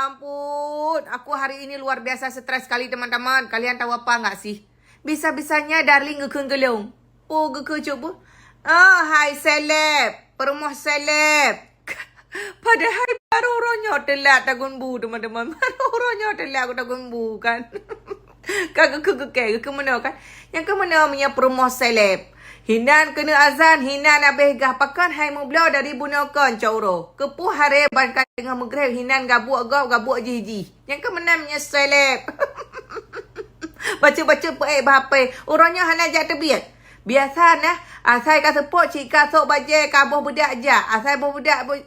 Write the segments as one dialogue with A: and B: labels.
A: ampun. Aku hari ini luar biasa stres sekali teman-teman. Kalian tahu apa nggak sih? Bisa-bisanya Darling ngekeng gelong. Oh, ngekeng coba. Oh, hai seleb. Perumah seleb. Padahal baru ronyo telat takun bu teman-teman. Baru ronyo telat aku takun bu kan. Kagak ke mana kan? Yang ke mana punya perumah seleb. Hinan kena azan, hinan habis gah pakan hai mu belau dari bunakan cauro. Kepuh hari bankan dengan megrek hinan gabuk jiji. Yang ke mana punya seleb. Baca-baca peik bahapai. Orangnya hana jak terbiat. Biasa nah, asal ka sepok cik ka sok baje kabuh budak je. Asal budak apa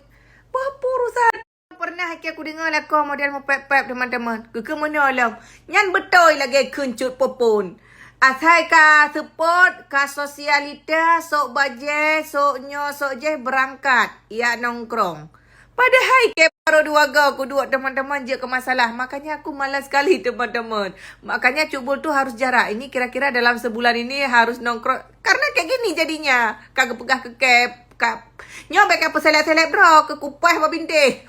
A: urusan? Pernah aku dengar lakon model mepep-pep teman-teman. Ke mana alam? Nyan betul lagi kuncut popon. Asal ka support ka sosialita sok baje sok nyo sok je berangkat. Ya nongkrong. Padahal ke baru 2 aku duduk teman-teman je ke masalah. Makanya aku malas sekali teman-teman. Makanya cubul tu harus jarak. Ini kira-kira dalam sebulan ini harus nongkrong. Karena kayak gini jadinya. Kagak pegah ke cap. Nyobek apa seleb-seleb bro. Ke kupas babinte.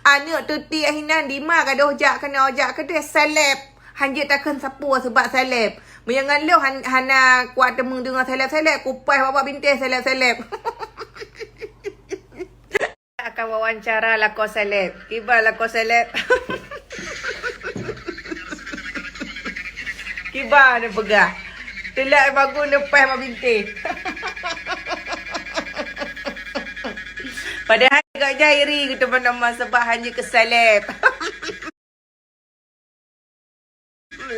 A: Anak tuti ahinan Dima kada ojak kena ojak ke dia seleb. Hanjit takkan sapu sebab seleb. Menyangan lu hana kuat temung dengan seleb-seleb. Kupas babak bintik seleb-seleb. Akan wawancara lako seleb. Kibar lako seleb. Kibar dia pegah. Telak bagus lepas babak bintik. Padahal agak jairi kita teman-teman sebab hanya ke seleb.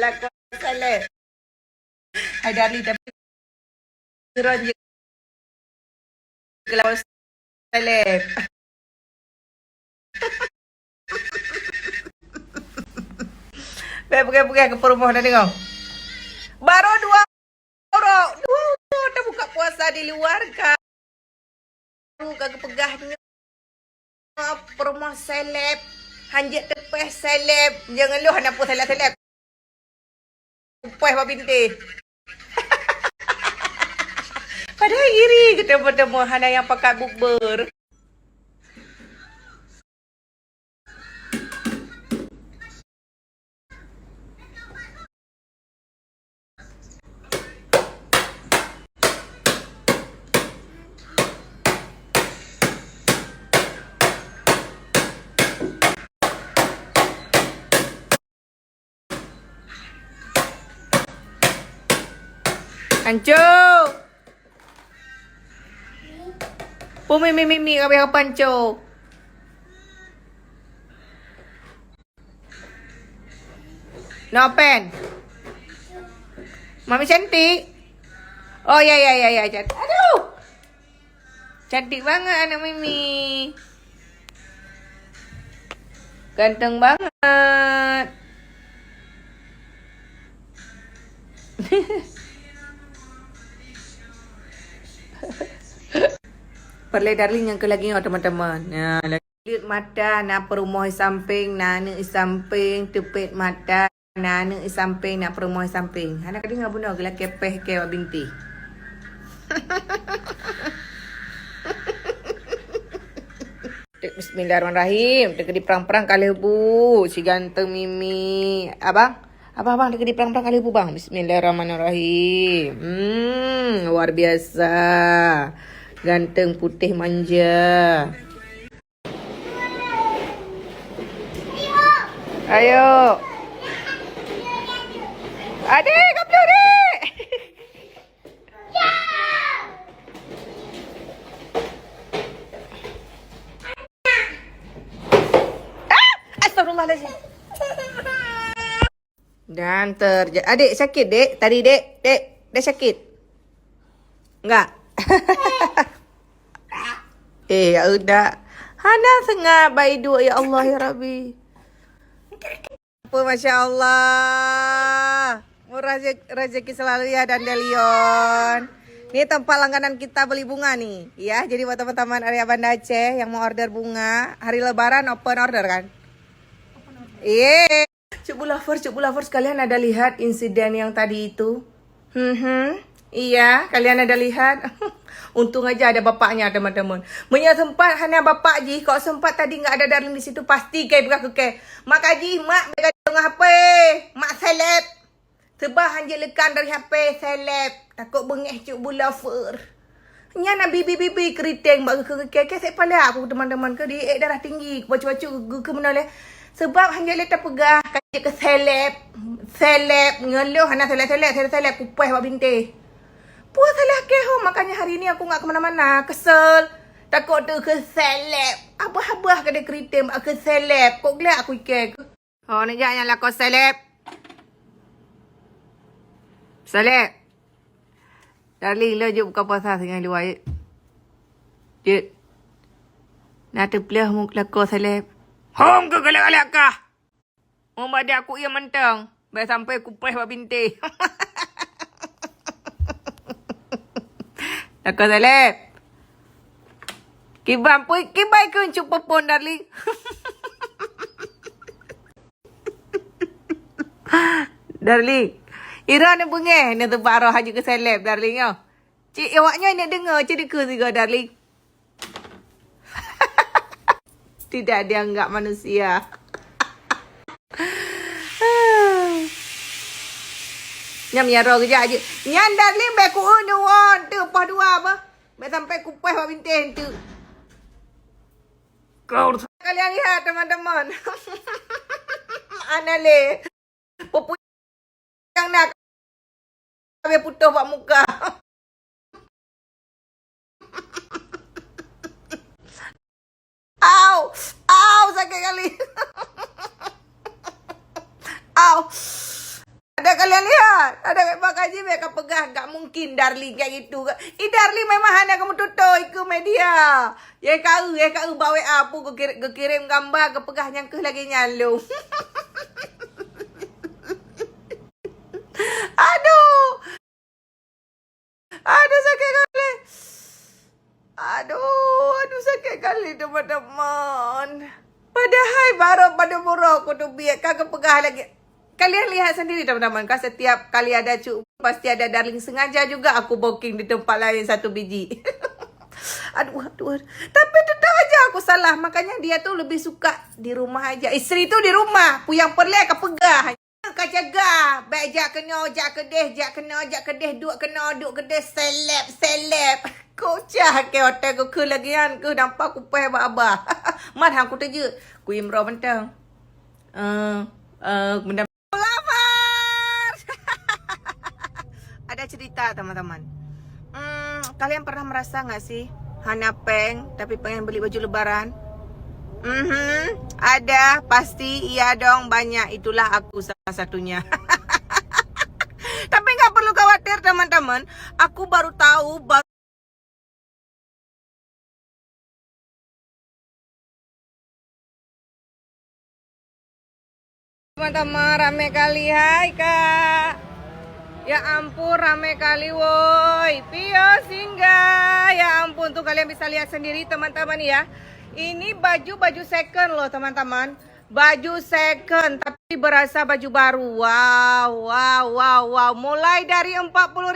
A: Lakon seleb. Hai Darli tapi geron je lakon seleb. Pergi ke perumah dah tengok. Baru 2 orang. 2 orang dah buka puasa di luar kan. Kagak pegahnya perumah seleb. Hanjit tepes seleb. Jangan lu hana pun seleb-seleb. Puas babinte. Padahal iri kita bertemu hana yang pakai bukber. Hancur. Mi kami apa hancur. No pen. Mami cantik. Oh ya cantik. Aduh. Cantik banget anak Mimi. Ganteng banget. Perle Darling yang ke lagi teman-teman. Nah, lihat mata nak perumah samping, nak samping tepet mata, nak samping nak perumah samping. Anak kadi ngabuna gelak kepeh ke binti. Bismillahirrahmanirrahim. Teka di perang-perang kali bu, si ganteng Mimi. Abang teka di perang-perang kali bu bang. Bismillahirrahmanirrahim. Luar biasa. Ganteng putih manja. Ayo. Adik, kamu adik. Astagfirullahaladzim. Dan adik sakit dek. Tadi dek sakit. Enggak. Ya udah. Hana sengah baidu ya Allah ya Rabbi. Apa Masya Allah. Murah rezeki selalu ya Dandelion. Ini tempat langganan kita beli bunga nih. Ya, jadi buat teman-teman area Banda Aceh yang mau order bunga, hari lebaran open order kan? Iya. Cubu lovers kalian ada lihat insiden yang tadi itu? Iya, kalian ada lihat? Untung aja ada bapaknya, teman-teman. Punya sempat hanya bapak Ji. Kalau sempat tadi nggak ada Darling di situ, pasti kayak berlaku kayak. Mak Haji, mak mereka tengah HP. Mak seleb. Sebah hanya lekan dari HP, seleb. Takut bengeh cuk bula fur. Nya nak bibi-bibi keriting mak ke saya pala aku teman-teman ke dia darah tinggi. Baca-baca ke mana le. Sebab hanya letak pegah kaki ke seleb. Seleb ngeluh hana seleb kupas buat bintik. Puas salah keho, makanya hari ni aku nak ke mana-mana. Kesel. Takut tu ke seleb. Abah-abah kada keriting mak ke seleb. Kok gelak aku ikan. Oh, ni jangan lah kau seleb. Seleb. Darling, lo jom buka puasa dengan luar. Jut. Nak terpelah mu kelakar seleb. Hom ke galak-galak kah? Mama ada aku yang mentang. Baik sampai kupas buat bintik. Lakar seleb. Kibam pun, kibai ke uncuk popon, Darling. Darling. Ira ni bengeh ni tempat arah haji ke seleb, Darling. Oh. Cik, awaknya nak dengar cerita juga, Darling. Tidak dianggap manusia. Nyam yaro kejap je. Nyan Darling baik ku on tu pas dua apa? Baik sampai kupas buat bintin tu. Kau kalian lihat teman-teman. Anale. Pupu yang nak habis putus buat muka. Au! Au sakit kali. Au! Ada kalian lihat? Ada Pak Haji mereka pegah. Tak mungkin Darling kayak gitu. Darling memang hanya kamu tutup ikut media. Ya kau bawa apa ke kirim gambar ke pegah yang ke lagi nyalung. Aduh sakit kali. Aduh sakit kali teman-teman. Padahal baru pada murah aku tu biar kagak pegah lagi. Kalian lihat sendiri teman-teman. Kan setiap kali ada cuk pasti ada Darling sengaja juga aku booking di tempat lain satu biji. Aduh. Tapi tetap aja aku salah. Makanya dia tuh lebih suka di rumah aja. Isteri tu di rumah. Puyang perlek ke pegah. Kau jaga. Baik jak kena, jak kedeh, duk kedeh, seleb. Kocah ke hotel ku ke lagi kan. Ku nampak ku peh abah. Mat hang ku teje. Ku imrah bentang. Benda lapar. Ada cerita teman-teman. Kalian pernah merasa nggak sih hana peng tapi pengen beli baju lebaran? Ada, pasti iya dong banyak. Itulah aku salah satunya. Tapi nggak perlu khawatir teman-teman. Aku baru tahu teman-teman, rame kali. Hai kak. Ya ampun rame kali woi. Pio singgah. Ya ampun tuh kalian bisa lihat sendiri teman-teman ya. Ini baju second loh teman-teman. Baju second tapi berasa baju baru. Wow. Mulai dari 40.000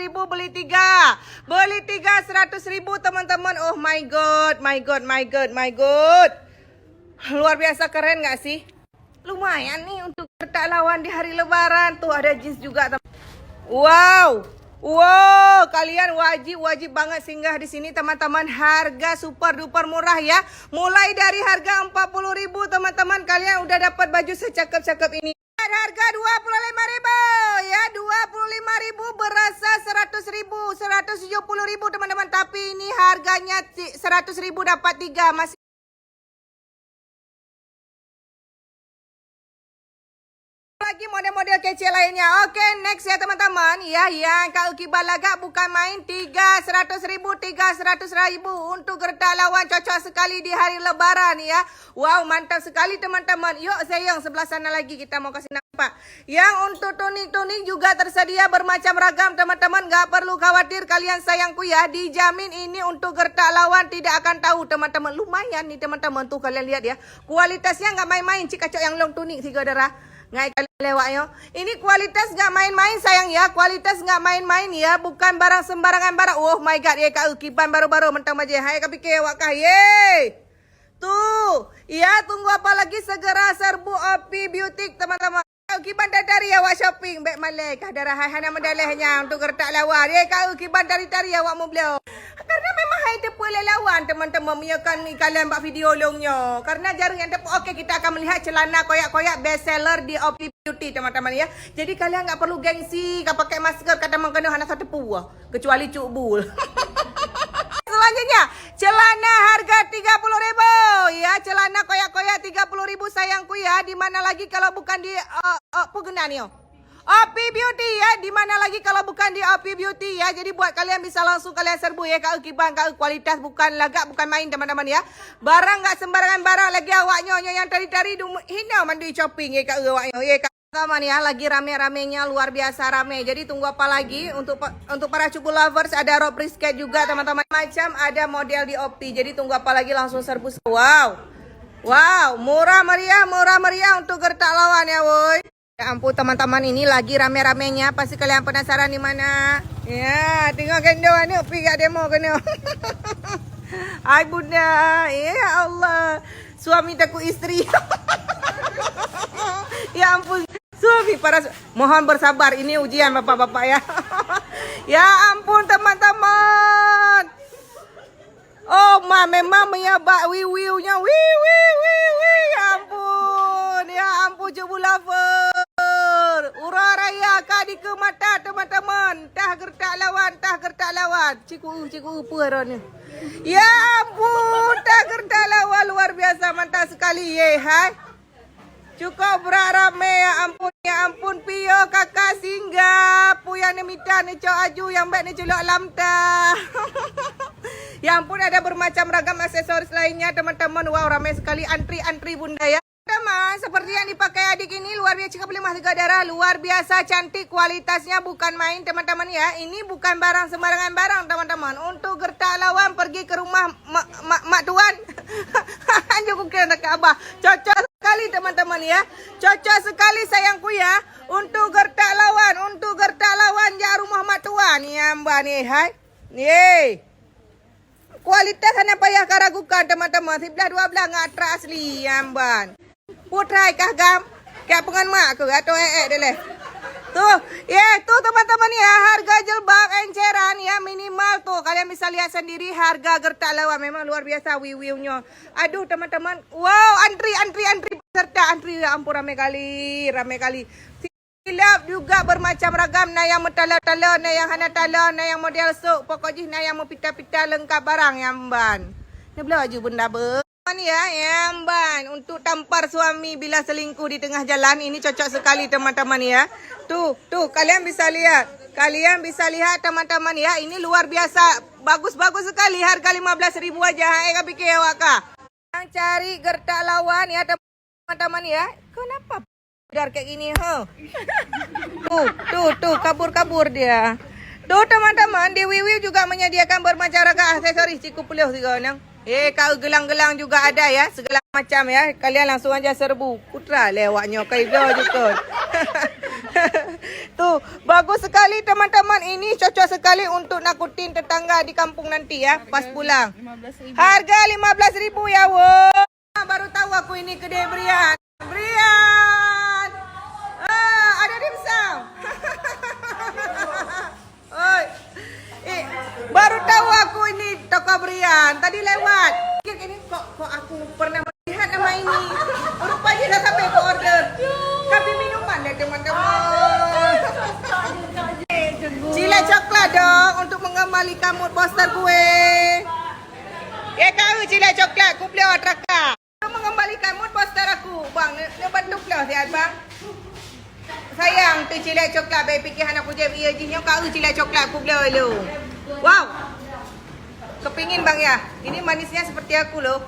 A: beli 3. Beli 3 100.000 teman-teman. Oh my god. Luar biasa keren gak sih? Lumayan nih untuk tak lawan di hari lebaran. Tuh ada jeans juga teman. Wow, kalian wajib banget singgah di sini teman-teman. Harga super duper murah ya. Mulai dari harga 40.000 teman-teman, kalian udah dapat baju secakep-cakep ini. Harga 25.000 ya, 25.000 berasa 100.000, 170.000 teman-teman. Tapi ini harganya 100.000 dapat 3 masih. Lagi model-model kece lainnya. Oke, next ya teman-teman. Ya, yang kau kibalaga bukan main 100.000 untuk gertak lawan cocok sekali di hari lebaran ya. Wow, mantap sekali teman-teman. Yuk sayang, sebelah sana lagi kita mau kasih nampak. Yang untuk tunik-tunik juga tersedia bermacam ragam teman-teman. Gak perlu khawatir kalian sayangku ya. Dijamin ini untuk gertak lawan tidak akan tahu teman-teman. Lumayan nih teman-teman tuh kalian lihat ya. Kualitasnya gak main-main. Cik kacau yang long tunik 3 darah. Ngai kali lewatnya. Ini kualitas nggak main-main sayang ya. Kualitas nggak main-main ya. Bukan barang sembarangan barang. Oh my god. Ya kak kiban baru-baru mentang baje. Hai kak pikir awak kah. Yeay. Tuh. Ya tunggu apa lagi. Segera serbu Opi Beauty teman-teman. Kiban dari awak shopping. Baik malai. Kah darah hai hana medalihnya. Untuk gertak lawan. Ya kak kiban dari awak mau beliau. Karena memang hai tepuk lawan teman-teman. Menyakan kalian buat video longnya. Karena jarang yang tepuk. Okey kita akan melihat celana koyak-koyak best seller di Opi Beauty teman-teman ya. Jadi kalian nggak perlu gengsi. Kau pakai masker kata mengkena hana satu puah. Kecuali cuk bul. Selanjutnya celana harga 30.000 ya. Celana koyak-koyak 30.000 sayangku ya. Di mana lagi kalau bukan di Pugena nih. Opi Beauty ya, di mana lagi kalau bukan di Opi Beauty ya. Jadi buat kalian bisa langsung kalian serbu ya. Kak Kiban, kak kualitas bukan lagak, bukan main teman-teman ya. Barang nggak sembarangan barang lagi awaknya yang tari-tari hina mandi shopping ya kak awaknya. Ya kak teman ya, lagi rame-ramenya luar biasa rame. Jadi tunggu apa lagi untuk para cupu lovers ada rope brisket juga teman-teman. Macam ada model di Opti. Jadi tunggu apa lagi langsung serbu. Wow. Wow, murah meriah untuk gertak lawan ya woi. Ya ampun teman-teman ini lagi rame-ramenya. Pasti kalian penasaran di mana? Ya, tengok kendo ni Opi kat demo kena. Ai bunda. Ya Allah. Suami takut isteri. Ya ampun. Suami mohon bersabar. Ini ujian bapak-bapak ya. Ya ampun teman-teman. Oh, memang menyabak wiu-wiunya. Ya ampun. Ya ampun cubu lover. Ura raya kadi ke mata teman-teman. Tah gertak lawan. Ciku apa ni? Ya ampun, tah gertak lawan luar biasa mantap sekali ye, hai. Cukup beramai ya ampun pio kakak singgah pu yang nemita ni cok aju yang baik ni celok lamta. Ya ampun ada bermacam ragam aksesoris lainnya teman-teman. Wow ramai sekali antri bunda ya. Teman, seperti yang dipakai adik ini luar biasa cakap lemah tiga darah, luar biasa cantik kualitasnya bukan main teman-teman ya. Ini bukan barang sembarangan barang teman-teman. Untuk gertak lawan pergi ke rumah mak tuan. Anjuk kira nak abah. Cocok sekali teman-teman ya. Cocok sekali sayangku ya. Untuk gertak lawan ya rumah mak tuan. Ya mbak nih hai. Yeay. Kualitas hanya payah karagukan teman-teman. 11-12 ngatra asli ya mbak. Putrai kah gam? Kayak pengan mak ke atau deh leh. Tuh, ya tuh teman-teman ya, harga jilbab enceran ya minimal tuh. Kalian bisa lihat sendiri harga gertak lawan memang luar biasa wiu-wiunya. Aduh teman-teman, wow antri peserta antri ya ampun ramai kali. Silap juga bermacam ragam, na yang metala-tala, na yang hana tala, na yang model sok, pokoknya na yang mau pita-pita lengkap barang ya mban. Ni belaju benda ber. Ya Mban, untuk tampar suami bila selingkuh di tengah jalan ini cocok sekali teman-teman ya. Tuh kalian bisa lihat. Teman-teman ya, ini luar biasa. Bagus sekali harga 15.000 aja. Kak pikir awak kah? Yang cari gertak lawan ya teman-teman ya. Kenapa dar kayak gini ha? Tuh kabur dia. Tuh teman-teman, di Wiwi juga menyediakan bermacam ragam aksesoris ciku puluh tiga orang. Kau gelang-gelang juga ada ya, segala macam ya. Kalian langsung aja serbu. Putra lewatnya kaido juga. Tuh, bagus sekali teman-teman. Ini cocok sekali untuk nakutin tetangga di kampung nanti ya, pas pulang. 15.000. Harga 15.000 ya, wo. Baru tahu aku ini kedai Brian. Ada dimsum. Oi. Baru tahu aku ini toko Brian. Tadi lewat. Ini kok aku pernah melihat nama ini. Rupanya dah sampai ke order. Tapi minuman deh teman-teman. Cile coklat dong untuk mengembalikan mood poster gue. Ya kau cile coklat aku beli order mengembalikan mood poster aku. Bang, ni bantu lah sihat bang. Sayang tu cile coklat baik fikir anak aku jadi iajihnya kau cile coklat aku beli dulu. Wow. Kepingin bang ya. Ini manisnya seperti aku loh.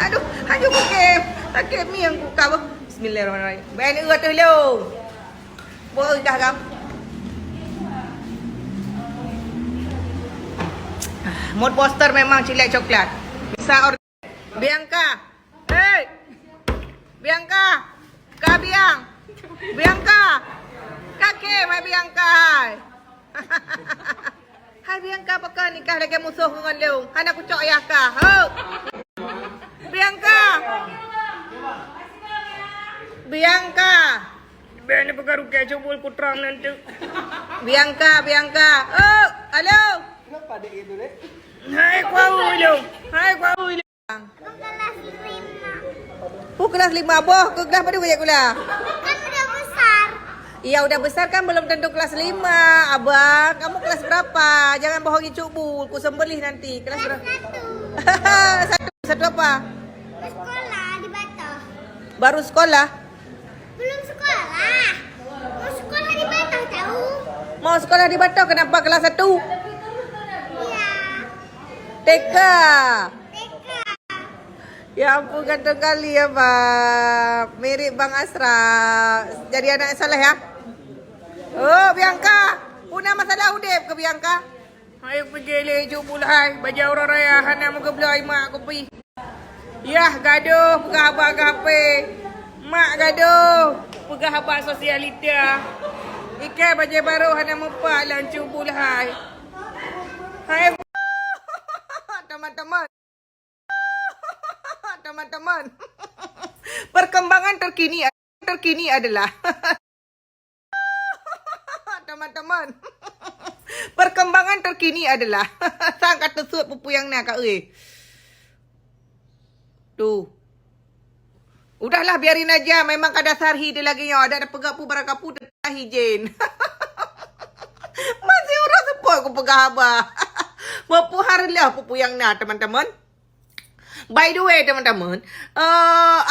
A: Aduh, hanya bukan. Sakit mi yang buka. Bismillahirrahmanirrahim. Baik uat dulu. Boleh dah kam. Mood poster memang cilek coklat. Bisa order. Bianca. Hey. Bianca. Kak Biang. Bianca. Kakek, hai Bianca. Hai Bianca, apakah nikah lagi musuh dengan lu? Hana aku cok ayah kah? Ho. Bianca. Bianca. Bene pengaruh kecubul putra nanti. Bianca. Oh, halo.
B: Kenapa adik itu, Dek?
A: Hai kau lu. Kelas 5 boh, ke kelas pada banyak gula.
C: Kan udah besar.
A: Iya udah besar kan belum tentu kelas 5, abang. Kamu kelas berapa? Jangan bohongi cubul, ku sembelih nanti. Kelas berapa? Satu apa?
C: Sekolah di Batok.
A: Baru sekolah?
C: Belum sekolah. Mau sekolah di Batok tahu?
A: Mau sekolah di Batok, kenapa kelas 1?
C: Iya.
A: TK.
C: TK.
A: Ya ampun ganteng kali ya bang. Mirip Bang Asra. Jadi anak saleh ya. Oh Bianca. Puna masalah udip ke Bianca. Ayo pergi le jubul hai. Baja orang raya hana muka belai mak aku pergi. Yah gaduh pegah abang gape. Mak gaduh pegah abang sosialita. Ikai baja baru hana mupa lan jubul hai. Hai teman-teman. Perkembangan terkini adalah teman-teman. Perkembangan terkini adalah sang kata suat pupu yang nak kak tu. Udahlah biarin aja, memang kada sarhi dia lagi nya ada pegapu barakapu dah hijin. Masih orang sepoi aku pegah abah. Pupu harilah pupu yang nak teman-teman. By the way teman-teman,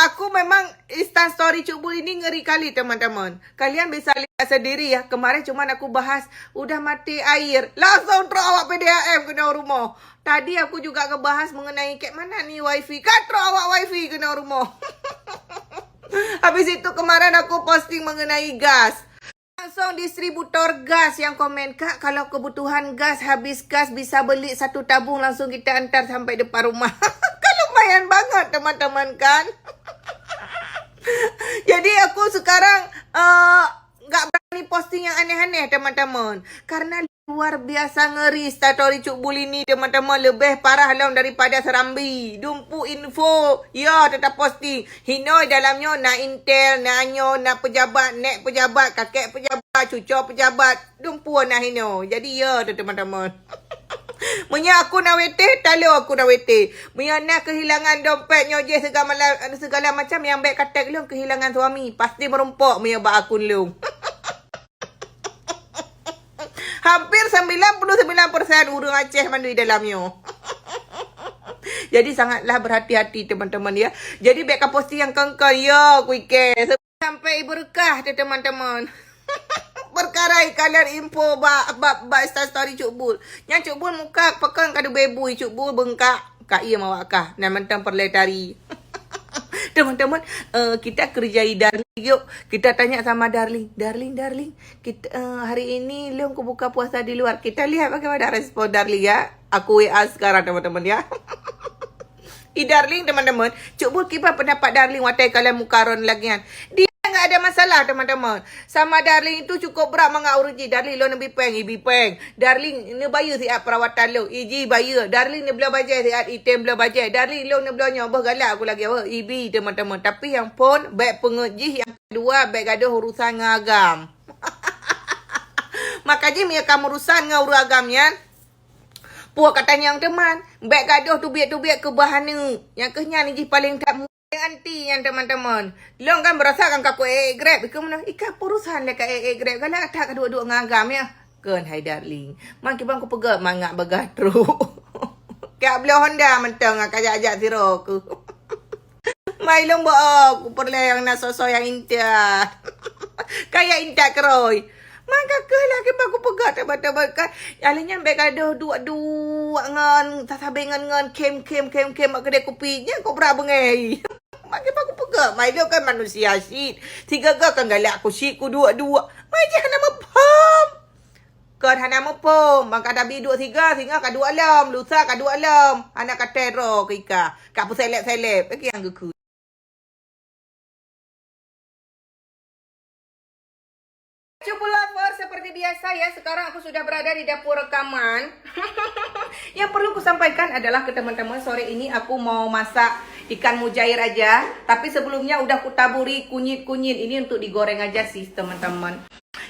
A: aku memang Insta story cubul ini ngeri kali teman-teman. Kalian bisa lihat sendiri ya. Kemarin cuma aku bahas udah mati air, langsung terus awak PDAM kena rumah. Tadi aku juga ngebahas mengenai kayak mana nih wifi. Kan terus awak wifi kena rumah. Habis itu kemarin aku posting mengenai gas. Langsung distributor gas yang komen, Kak kalau kebutuhan gas, habis gas bisa beli 1 tabung langsung kita antar sampai depan rumah. Lumayan banget teman-teman kan. Jadi aku sekarang gak berani posting yang aneh-aneh teman-teman. Karena luar biasa ngeri story cubul ini teman-teman. Lebih parah lah daripada Serambi. Dumpu info. Ya tetap posting. Hinoi dalamnya nak intel, nak anyo, nak pejabat, nek pejabat, kakek pejabat, cucu pejabat. Dumpu nak hino. Jadi ya teman-teman. Punya aku nak wete, talo aku nak wete. Punya nak kehilangan dompet, nyojeh segala macam yang baik kata lu kehilangan suami. Pasti merumpok punya bak akun lu. Hampir 99% urang Aceh mandu di dalamnya. Jadi sangatlah berhati-hati teman-teman ya. Jadi baik posting yang kengkol ya kuike. Sampai berkah teman-teman. Perkara kalian info ba Insta story cubul. Yang cubul muka pekan kada bebui cubul bengkak. Kak iya mawakah nan mentang perletari. Teman-teman, kita kerjai Darling yuk. Kita tanya sama Darling. Darling, kita hari ini Leong buka puasa di luar. Kita lihat bagaimana respon Darling ya. Aku WA sekarang teman-teman ya. Darling teman-teman, cubul kipas pendapat Darling watai kalian mukaron lagi kan. Dia enggak ada masalah teman-teman. Sama Darling itu cukup berat mangak uruji. Darling lo nabi peng, ibi peng. Darling ni bayar siap perawatan lo. Iji bayar. Darling ni belah bajet siap item belah bajet. Darling lo ni belahnya bah galak aku lagi apa. Ibi teman-teman. Tapi yang pun baik pengejih yang kedua baik gaduh urusan ngagam. Makanya dia kamu urusan ngau agamnya. Puak katanya yang teman. Baik gaduh tu biak ke bahana. Yang kenyang ni paling tak anti yang teman-teman. Long kan berasakan kaku grab. Ika mana? Ika perusahaan leka grab. Kalau tak kedua-dua ngagam ya. Kan hai Darling. Man kibang ku pegat mangak bagatru. Kak beli Honda mentang kajak-ajak zero ku. Mai long aku perlu yang nasoso yang intia. Kayak intia keroy. Maka ke lagi baku pegat teman-teman kan. Alihnya baik ada dua ngan sasabengan kem kedai kopinya kau berapa ngai. Maka baku pegat. Mai dia kan manusia sit. 3 kan galak aku sit ku dua. Mai je hana mepom. Kan hana mepom. Maka ada bi 2-3 singa ka 2 alam, lusa ka 2 alam. Anak ka teror ke ika. Ka pu seleb-seleb. Bagi yang geku. saya sekarang aku sudah berada di dapur rekaman. Yang perlu aku sampaikan adalah ke teman-teman, sore ini aku mau masak ikan mujair aja. Tapi sebelumnya udah aku taburi kunyit-kunyit. Ini untuk digoreng aja sih teman-teman.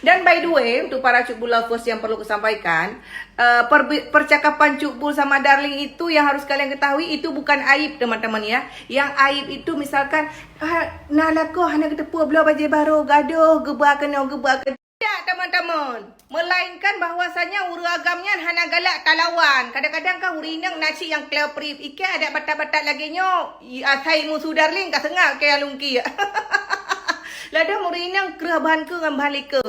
A: Dan by the way, untuk para cukbul lovers yang perlu aku sampaikan, percakapan cukbul sama darling itu yang harus kalian ketahui itu bukan aib teman-teman ya. Yang aib itu misalkan, nah lah kau hanya ketepuk belah baju baru, gaduh, gebak kena. Tidak teman-teman. Melainkan bahwasanya uragamnya hana galak talawan. Kadang-kadang kan urinang nasi yang clear prip. Ikan ada batat-batat lagi nyo. Asai musuh darling ka sengak ke alungki. Lada murinang kerabahan ke dengan balik ke.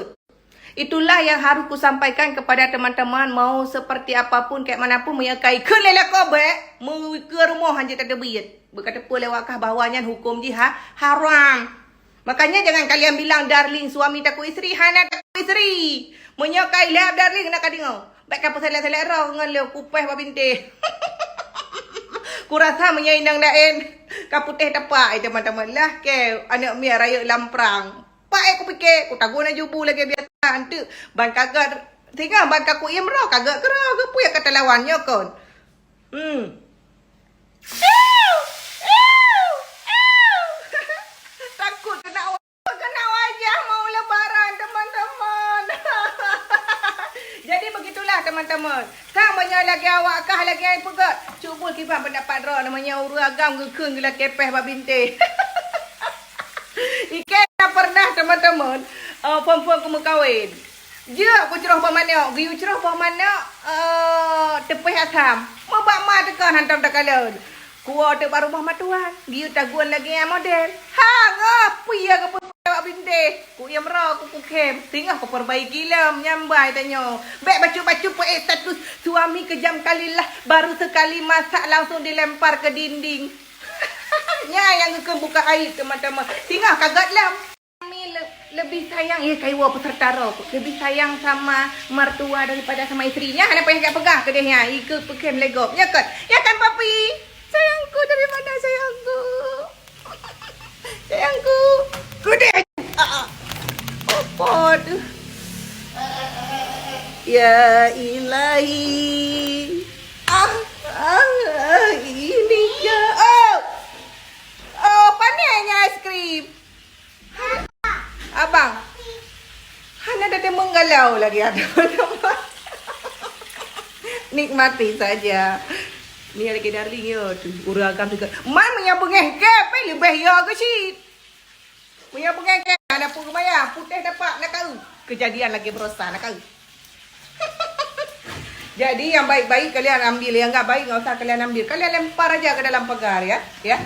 A: Itulah yang harus ku sampaikan kepada teman-teman. Mau seperti apapun, kayak manapun menyakai. Kelelak kau be. Mau ke rumah hanya tak ada biat. Berkata pun lewakkah bawahnya hukum jihad haram. Makanya jangan kalian bilang darling suami takut isteri. Hana takut isteri. Menyakai lep darling nak kadingau. Baik apa selek-selek roh dengan lep kupeh babinte. Ku rasa menyainang lain. Kaputih tapak teman-teman lah ke. Anak mia raya lamprang. Pak aku fikir. Ku tagu nak jubu lagi biasa. Nanti ban kagak. Tinggal ban kaku imrah. Kagak kerah. Apa yang kata lawannya kon. Takut kena wajah mau lebaran teman-teman. Jadi begitulah teman-teman. Kang banyak lagi awak kah lagi ai pegat. Cuba kita pendapat roh namanya uragam gekeng gila kepeh babinte. Ikan tak pernah teman-teman. Perempuan aku berkahwin. Dia aku cerah bawa mana. Giu cerah bawa mana. Tepeh asam. Mabak ma tekan hantam tak kalon. Kuah tu baru rumah tuan. Giu taguan lagi yang model. Ngapi ya ke pun binte. Ku yang merah ku kem. Tinggal ku perbaiki lah nyambai tanya. Baik bacu-bacu status suami kejam kali lah. Baru sekali masak langsung dilempar ke dinding. Yang buka air teman-teman. Tinggal kagat lah. Kami lebih sayang kaiwa peserta roh. Lebih sayang sama mertua daripada sama isterinya. Hanya pengen pegang ke dia. Ikut pekem legop. Ya kan? Ya kan papi? Sayangku dari mana sayangku? Sayangku. Kude. Apa tu? Ya ilahi. Ini ke. Panenya es krim. Abang. Hana dah menggalau lagi ada. Nikmati saja. Ni lagi darling yo tu. Uragam juga. Man punya bengeh ke lebih ya ke sih. Punya bengeh ke ada pun bayar. Putih dapat nak kau. Kejadian lagi berosa nak kau. Jadi yang baik-baik kalian ambil, yang enggak baik enggak usah kalian ambil. Kalian lempar aja ke dalam pagar ya. Ya.